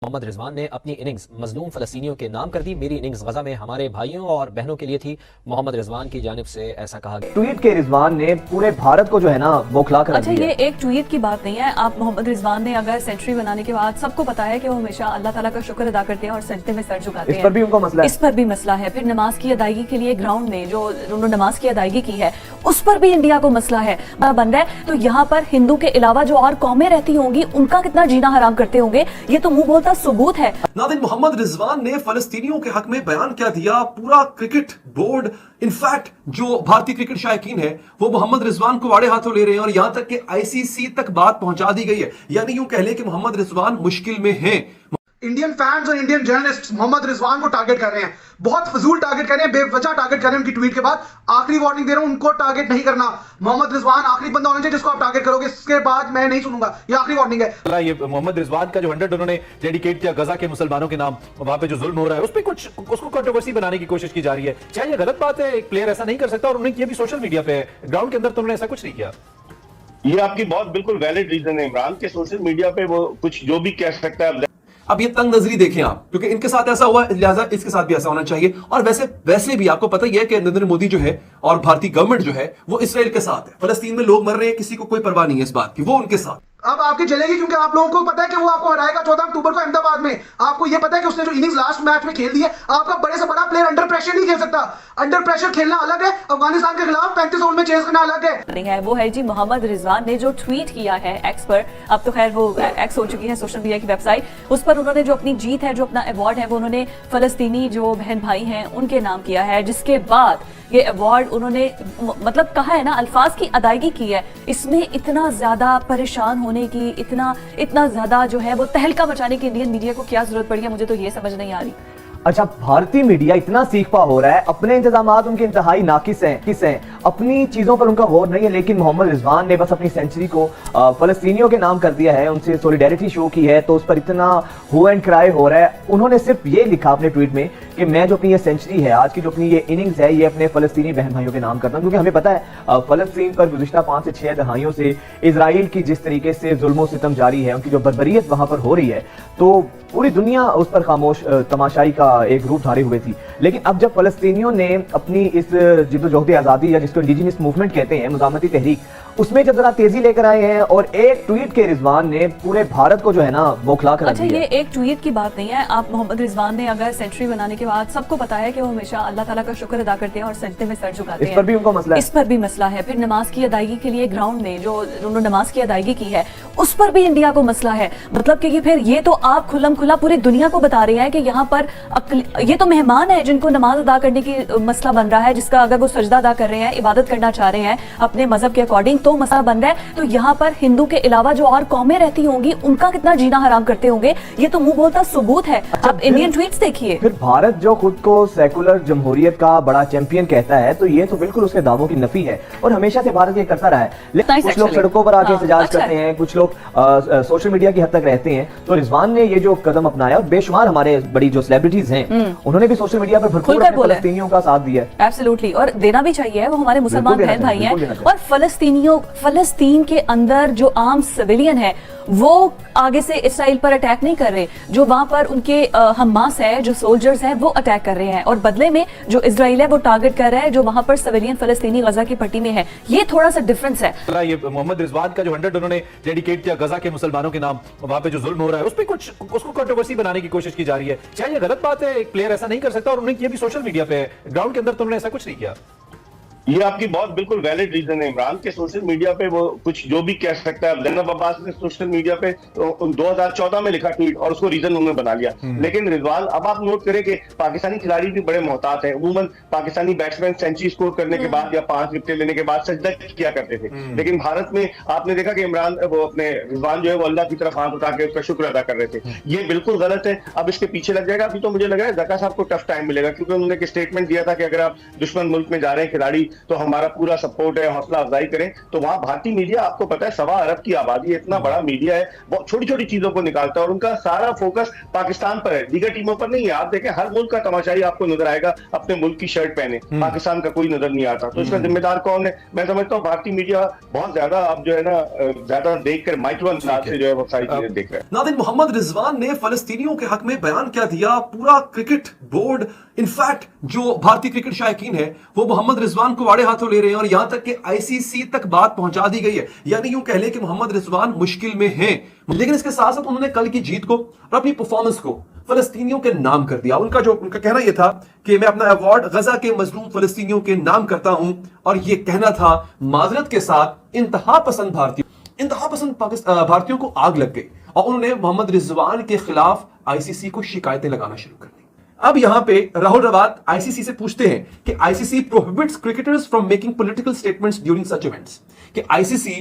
मोहम्मद रिजवान ने अपनी इनिंग्स मजलूम फलस्तीनियों के नाम कर दी। मेरी इनिंग्स गजा में हमारे भाइयों और बहनों के लिए थी। मोहम्मद रिजवान की जानिब से ऐसा कहा गया। ट्वीट के रिजवान ने पूरे भारत को जो है ना बौखला कर अच्छा, ये एक ट्वीट की बात नहीं है। आप मोहम्मद रिजवान ने अगर सेंचुरी बनाने के बाद सबको पता है कि वो हमेशा अल्लाह ताला का शुक्र अदा करते हैं और सजदे में सर झुकाते हैं। इस पर भी उनका मसला है। इस पर भी मसला है। फिर नमाज की अदायगी के लिए ग्राउंड में जो उन्होंने नमाज की अदायगी की है उस पर भी इंडिया को मसला है बन रहा है। तो यहाँ पर हिंदू के अलावा जो और कौमें रहती होंगी उनका कितना जीना हराम करते होंगे, ये तो मुंह बोलता सबूत है। नादिन, मोहम्मद रिजवान ने फलस्तीनियों के हक में बयान क्या दिया। पूरा क्रिकेट बोर्ड, इनफैक्ट जो भारतीय क्रिकेट शायकीन है वो मोहम्मद रिजवान को आड़े हाथों ले रहे हैं और यहां तक कि आईसीसी तक बात पहुंचा दी गई है। यानी यूं कह लें कि मोहम्मद रिजवान मुश्किल में हैं। इंडियन फैंस और इंडियन जर्नलिस्ट मोहम्मद रिजवान को टारगेट कर रहे हैं, बहुत फजूल टारगेट कर रहे हैं, बेवजह टारगेट कर रहे हैं। उनकी ट्वीट के बाद आखिरी वार्निंग दे रहा हूं, उनको टारगेट नहीं करना। मोहम्मद रिजवान आखिरी बंदा होना चाहिए जिसको आप टारगेट करोगे, इसके बाद मैं नहीं सुनूंगा। ये आखिरी वार्निंग है। ये मोहम्मद रिजवान का जो 100 उन्होंने डेडिकेट किया गजा के मुसलमानों के नाम, वहां पे जो जुल्म हो रहा है उस पर कुछ उसको कंट्रोवर्सी बनाने की कोशिश की जा रही है। चाहे ये गलत बात है, एक प्लेयर ऐसा नहीं कर सकता, और उन्होंने किया भी सोशल मीडिया पे, ग्राउंड के अंदर तो उन्होंने ऐसा कुछ नहीं किया। ये आपकी बहुत बिल्कुल वैलिड रीजन है इमरान के, सोशल मीडिया पे वो कुछ जो भी कह सकता है। अब ये तंग नजरी देखें आप, क्योंकि इनके साथ ऐसा हुआ, लिहाजा इसके साथ भी ऐसा होना चाहिए। और वैसे भी आपको पता ही है कि नरेंद्र मोदी जो है और भारतीय गवर्नमेंट जो है वो इसराइल के साथ है। फलस्तीन में लोग मर रहे हैं, किसी को कोई परवाह नहीं है इस बात की, वो उनके साथ। अब आपकी जलेगी क्योंकि आप लोगों को पता है कि वो आपको हराएगा 14 अक्टूबर को अहमदाबाद में। आपको ये पता है कि उसने जो इनिंग्स लास्ट मैच में खेल दी है, आपका बड़े से बड़ा प्लेयर अंडर प्रेशर नहीं खेल सकता। अंडर प्रेशर खेलना अलग है, अफगानिस्तान के खिलाफ 35 ओवर में चेस करना अलग है। वो है जी मोहम्मद रिजवान ने जो ट्वीट किया है एक्स पर, अब तो खैर वो एक्स हो चुकी है सोशल मीडिया की वेबसाइट, उस पर उन्होंने जो अपनी जीत है, जो अपना अवार्ड है, वो उन्होंने फलस्तीनी जो बहन भाई हैं उनके नाम किया है। जिसके बाद ये अवार्ड उन्होंने मतलब कहा है ना, अल्फाज की अदायगी की है। इसमें इतना ज्यादा परेशान होने की, इतना ज्यादा जो है वो तहलका मचाने की इंडियन मीडिया को क्या जरूरत पड़ी है, मुझे तो ये समझ नहीं आ रही। अच्छा, भारतीय मीडिया इतना सीखपा हो रहा है, अपने इंतजामात उनके इंतहाई नाकिस हैं, अपनी चीजों पर उनका गौर नहीं है। लेकिन मोहम्मद रिजवान ने बस अपनी सेंचुरी को फलस्तीनियों के नाम कर दिया है, उनसे सॉलिडेरिटी शो की है, तो उस पर इतना हू एंड क्राई हो रहा है। उन्होंने सिर्फ ये लिखा अपने ट्वीट में कि मैं जो अपनी ये सेंचुरी है, आज की जो अपनी ये इनिंग्स है, ये अपने फलस्तीनी बहन भाइयों के नाम करता हूँ। क्योंकि हमें पता है फलस्तीन पर गुज़िश्ता 5 से 6 दहाइयों से इजराइल की जिस तरीके से जुल्म सितम जारी है, उनकी जो बर्बरियत वहां पर हो रही है, तो पूरी दुनिया उस पर खामोश तमाशाई का एक रूप धारे हुए थी। लेकिन अब जब फलस्तीनियों ने अपनी इस जिद्दोजहद आज़ादी या जिसको इंडिजिनस मूवमेंट कहते हैं, मुज़ाहमती तहरीक, उसमें जब जरा तेजी लेकर आए हैं और एक ट्वीट के रिजवान ने पूरे भारत को जो है ना बौखला कर दिया। अच्छा, ये एक ट्वीट की बात नहीं है। आप मोहम्मद रिजवान ने अगर सेंचुरी बनाने के बाद सबको पता है कि वो हमेशा अल्लाह ताला का शुक्र अदा करते हैं और सजदे में सर झुकाते हैं। इस पर भी उनका मसला है। इस पर भी मसला है। फिर नमाज की अदायगी के लिए ग्राउंड में जो उन्होंने नमाज की अदायगी की है उस पर भी इंडिया को मसला है। मतलब कि फिर ये तो आप खुल्लम खुला पूरी दुनिया को बता रहे हैं कि यहाँ पर ये तो मेहमान है जिनको नमाज अदा करने की मसला बन रहा है, जिसका अगर वो सजदा अदा कर रहे हैं, इबादत करना चाह रहे हैं अपने मजहब के अकॉर्डिंग, तो मसला बन रहा है। तो यहाँ पर हिंदू के अलावा जो और कौमें रहती होंगी उनका कितना जीना हराम करते होंगे, ये तो मुंह बोलता सबूत है। अब इंडियन ट्वीट्स देखिए। फिर भारत जो खुद को सेकुलर जमहूरियत का बड़ा चैंपियन कहता है, तो ये तो बिल्कुल उसके दावों की नफी है और हमेशा से भारत ये करता रहा है। लेकिन कुछ लोग सड़कों पर आके एहतजाज करते हैं, कुछ लोग सोशल मीडिया की हद तक रहते हैं। तो रिजवान ने ये जो कदम अपनाया, और बेशुमार हमारे बड़ी जो सेलिब्रिटीज हैं उन्होंने भी सोशल मीडिया पर भरपूर फलस्तीनियों का साथ दिया। एब्सोल्युटली, और देना भी चाहिए, वो हमारे मुसलमान बहन भाई हैं। और फलस्तीन के अंदर जो आम सिविलियन है वो आगे से इसराइल पर अटैक नहीं कर रहे, जो वहां पर उनके हमास है, जो सोल्जर्स हैं, वो अटैक कर रहे हैं, और बदले में जो इजराइल है वो टारगेट कर रहा है जो वहां पर सिविलियन फलस्तीनी गजा की पट्टी में है। ये थोड़ा सा डिफरेंस है। ये मोहम्मद रिजवान का जो 100 उन्होंने डेडिकेट किया गजा के मुसलमानों के नाम, वहां पे जो जुल्म हो रहा है उस पर कुछ उसको कंट्रोवर्सी बनाने की कोशिश की जा रही है। चाहे ये गलत बात है, एक प्लेयर ऐसा नहीं कर सकता, और उन्होंने किया भी सोशल मीडिया पे, ग्राउंड के अंदर तो उन्होंने ऐसा कुछ नहीं किया। ये आपकी बहुत बिल्कुल वैलिड रीजन है इमरान के, सोशल मीडिया पे वो कुछ जो भी कह सकता है। जैनब अब्बास ने सोशल मीडिया पे 2014 में लिखा ट्वीट और उसको रीजन उन्होंने बना लिया। लेकिन रिजवान, अब आप नोट करें कि पाकिस्तानी खिलाड़ी भी बड़े मोहतात हैं। अमूमन पाकिस्तानी बैट्समैन सेंचुरी स्कोर करने के बाद या 5 विकेट लेने के बाद सजदा किया करते थे। लेकिन भारत में आपने देखा कि इमरान वो अपने रिजवान जो है वो अल्लाह की तरफ हाथ उठा के उसका शुक्र अदा कर रहे थे। ये बिल्कुल गलत है। अब इसके पीछे लग जाएगा। अभी तो मुझे लग रहा है जका साहब को टफ टाइम मिलेगा, क्योंकि उन्होंने एक स्टेटमेंट दिया था कि अगर आप दुश्मन मुल्क में जा रहे हैं खिलाड़ी तो हमारा पूरा सपोर्ट है, हौसला अफजाई करें। तो वहां भारतीय मीडिया, आपको पता है 1.25 अरब की आबादी है, इतना बड़ा मीडिया है, बहुत छोटी छोटी चीजों को निकालता है और उनका सारा फोकस पाकिस्तान पर है, दीगर टीमों पर नहीं है। आप देखें हर मुल्क का तमाशाई आपको नजर आएगा अपने मुल्क की शर्ट पहने, पाकिस्तान का कोई नजर नहीं आता। तो इसका जिम्मेदार कौन है? मैं समझता हूँ भारतीय मीडिया बहुत ज्यादा अब जो है ना ज्यादा देखकर माइक्रो अंदाज से जो है वो सारी चीजें देख रहा है। नादिन, मोहम्मद रिजवान ने फलस्तीनियों के हक में बयान क्या दिया, पूरा क्रिकेट बोर्ड, इनफैक्ट जो भारतीय क्रिकेट शायकीन है वो मोहम्मद रिजवान को आड़े हाथों ले रहे हैं और यहां तक कि आईसीसी तक बात पहुंचा दी गई है। यानी यूं कह लें कि मोहम्मद रिजवान मुश्किल में हैं, लेकिन इसके साथ साथ उन्होंने कल की जीत को और अपनी परफॉर्मेंस को फलस्तीनियों के नाम कर दिया। उनका कहना यह था कि मैं अपना अवार्ड गजा के मजलूम फलस्तीनियों के नाम करता हूं, और यह कहना था माजरत के साथ इंतहा पसंद भारतीयों को आग लग गई और उन्होंने मोहम्मद रिजवान के खिलाफ आईसीसी को शिकायतें लगाना शुरू कर दी। अब यहां पे राहुल रवात आईसीसी से पूछते हैं कि ICC prohibits cricketers from making political statements during such events, कि आईसीसी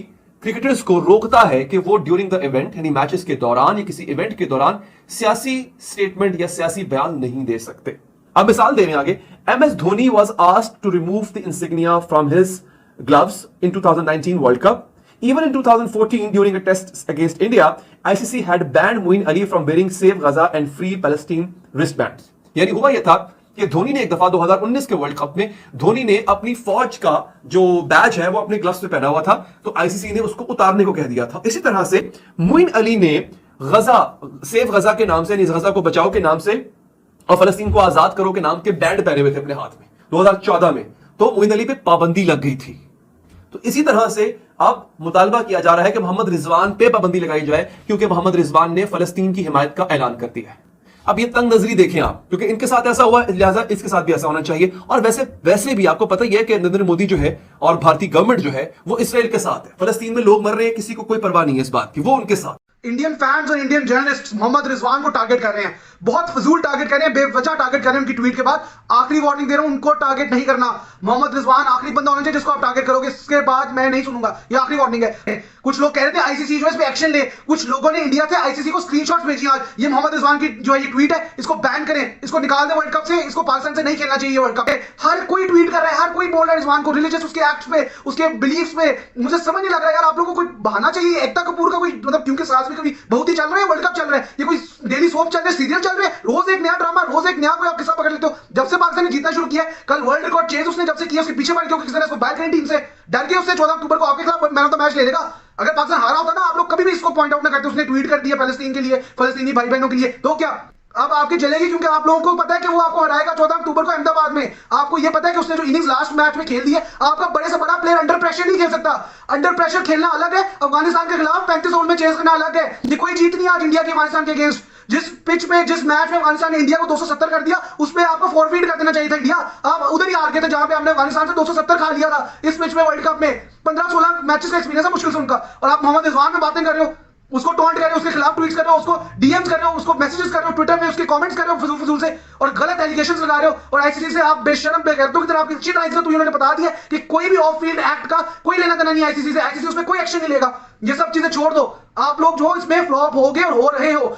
क्रिकेटर्स को रोकता है कि वो ड्यूरिंग द इवेंट यानी मैचेस के दौरान या किसी इवेंट के दौरान सियासी स्टेटमेंट या सियासी बयान नहीं दे सकते। अब मिसाल देने आगे, MS Dhoni was asked to remove the insignia from his gloves in 2019 world cup. Even in 2014, during a test against India, ICC had banned Moeen Ali from wearing Save Gaza and Free Palestine wristbands. यानी हुआ यह था कि धोनी ने एक दफा 2019 के world cup में धोनी ने अपनी फौज का जो बैज है वो अपने ग्लव्स पे पहना हुआ था, तो आईसीसी ने उसको उतारने को कह दिया था। इसी तरह से मोइन अली ने गजा, सेव गजा के नाम से, गजा को बचाओ के नाम से और फलस्तीन को आजाद करो के नाम के बैंड पहने हुए थे अपने हाथ में 2014 में, तो मोइन अली पे पाबंदी लग गई थी। तो इसी तरह से अब मुतालबा किया जा रहा है कि मोहम्मद रिजवान पे पाबंदी लगाई जाए, क्योंकि मोहम्मद रिजवान ने फलस्तीन की हिमायत का ऐलान कर दिया है। अब ये तंग नजरी देखें आप, क्योंकि इनके साथ ऐसा हुआ, लिहाजा इसके साथ भी ऐसा होना चाहिए। और वैसे भी आपको पता ही है कि नरेंद्र मोदी जो है और भारतीय गवर्नमेंट जो है वो इसराइल के साथ है। फलस्तीन में लोग मर रहे हैं, किसी को कोई परवाह नहीं है इस बात की, वो उनके साथ। इंडियन फैंस और इंडियन जर्नलिस्ट मोहम्मद रिजवान को टारगेट कर रहे हैं, बहुत फजूल टारगेट कर रहे हैं, बेवजह टारगेट कर रहे हैं। उनकी ट्वीट के बाद आखिरी वार्निंग दे रहा हूं, उनको टारगेट नहीं करना। मोहम्मद रिजवान आखिरी बंदा होना चाहिए जिसको आप टारगेट करोगे, इसके बाद मैं नहीं सुनूंगा। ये आखिरी वार्निंग है। कुछ लोग कह रहे थे आईसीसी जो है इस पे एक्शन ले, कुछ लोगों ने इंडिया से आईसीसी को स्क्रीनशॉट्स भेजी आज। ये मोहम्मद रिजवान की जो है ये ट्वीट है, इसको बैन करें, इसको निकाल दें वर्ल्ड कप से, इसको पाकिस्तान से नहीं खेलना चाहिए वर्ल्ड कप। हर कोई ट्वीट कर रहा है, हर कोई बोल रहा है रिजवान को, रिलीजियस उसके एक्ट्स पे, उसके बिलीफ्स पे। मुझे समझ नहीं लग रहा है यार, आप लोगों को कोई बहाना चाहिए। एकता कपूर का कोई मतलब, क्योंकि सास भी कभी बहुत ही चल रहा है, वर्ल्ड कप चल रहा है, ये कोई डेली सोप चल रहा है, सीरियल चल रहे हैं, रोज एक नया ड्रामा, रोज एक नया कोई आप किस्सा पकड़ लेते हो। जब से पाकिस्तान ने जीतना शुरू किया, कल वर्ल्ड रिकॉर्ड चेज उसने जब से किया, उसके पीछे पड़ गया, किसी ने इसको बैक करें टीम से, डर के उससे 14 अक्टूबर को आपके खिलाफ मैन ऑफ द मैच ले लेगा। अगर पाकिस्तान हारा होता ना, आप लोग कभी भी इसको पॉइंट आउट ना करते। उसने ट्वीट कर दिया फलस्तीन के लिए, फलस्तीनी भाई बहनों के लिए, तो क्या अब आपकी जलेगी? क्योंकि आप लोगों को पता है कि वो आपको हराएगा 14 अक्टूबर को अहमदाबाद में। आपको ये पता है कि उसने जो इनिंग्स लास्ट मैच में खेल दी है, आपका बड़े से बड़ा प्लेयर अंडर प्रेशर नहीं खेल सकता। अंडर प्रेशर खेलना अलग है, अफगानिस्तान के खिलाफ 35 ओवर में चेस करना अलग है। ये कोई जीत नहीं आज इंडिया की अफगानिस्तान के अगेंस्ट। जिस पिच पे, जिस मैच में अफगानिस्तान ने इंडिया को 270 कर दिया, उस पे आपको फॉरफीड कर देना चाहिए था इंडिया। आप उधर ही हार गए थे जहां पे आपने अफगानिस्तान से 270 खा लिया था। इस पिच में वर्ल्ड कप में 15-16 मैचेस का एक्सपीरियंस है मुश्किल से उनका, और आप मोहम्मद रिजवान में बातें कर रहे हो, उसको टॉन्ट कर रहे हो, उसके खिलाफ ट्वीट्स कर रहे हो, उसको डीएम्स कर रहे हो, उसको मैसेजेस कर रहे हो ट्विटर पे, उसके कमेंट्स कर रहे हो फजूल से, और गलत एलिगेशंस लगा रहे हो। और आईसीसी से आप बेशरम बेगैरतों की तरह आपकी अच्छी तरह इज्जत हुई। उन्होंने बता दिया कि कोई भी ऑफ फील्ड एक्ट का कोई लेना देना नहीं आईसीसी से, आईसीसी उसमें कोई एक्शन नहीं लेगा। ये सब चीजें छोड़ दो, आप लोग जो इसमें फ्लॉप हो गए और हो रहे हो।